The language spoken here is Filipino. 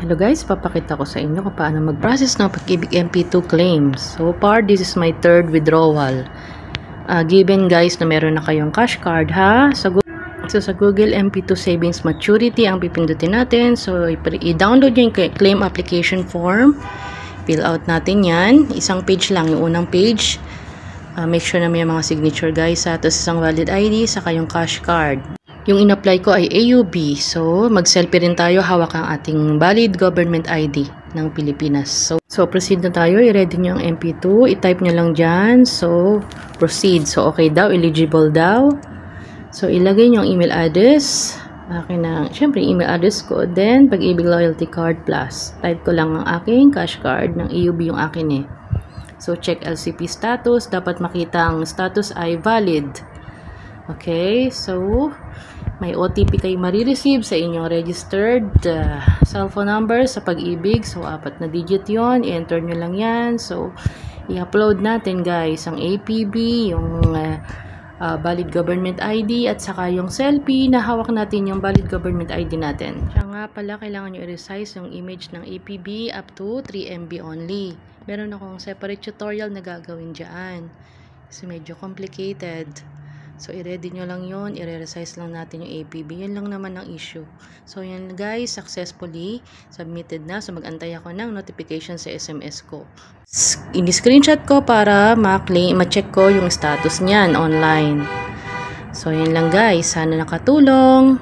Hello guys, papakita ko sa inyo kung paano mag-process ng Pag-ibig MP2 claims. So far, this is my third withdrawal. Given guys na meron na kayong cash card ha. Sa Google MP2 Savings Maturity ang pipindutin natin. So i-download yung claim application form. Fill out natin yan. Isang page lang, yung unang page. Make sure na may mga signature guys ha. Tapos isang valid ID, saka yung cash card. Yung in-apply ko ay AUB. So, mag-selfie rin tayo. Hawak ang ating valid government ID ng Pilipinas. So proceed na tayo. I-ready nyo ang MP2. I-type nyo lang dyan. So, proceed. So, okay daw. Eligible daw. So, ilagay nyo ang email address. Akin na, syempre, email address ko. Then, Pag-ibig Loyalty Card Plus. Type ko lang ang aking cash card. Ng AUB yung akin eh. So, check LCP status. Dapat makita ang status ay valid. Okay, so may OTP kayo marireceive sa inyong registered cellphone number sa Pag-ibig. So, 4 na digit yon. I-enter nyo lang yan. So, i-upload natin guys ang APB, yung valid government ID, at saka yung selfie na hawak natin yung valid government ID natin. Kaya nga pala, kailangan nyo i-resize yung image ng APB up to 3 MB only. Meron akong separate tutorial na gagawin dyan. Kasi medyo complicated. So, i-ready nyo lang yun. I-resize lang natin yung APB. Yun lang naman ang issue. So, yan guys. Successfully submitted na. So, mag-antay ako ng notification sa SMS ko. I-screenshot ko para ma-check ko yung status niyan online. So, yan lang guys. Sana nakatulong.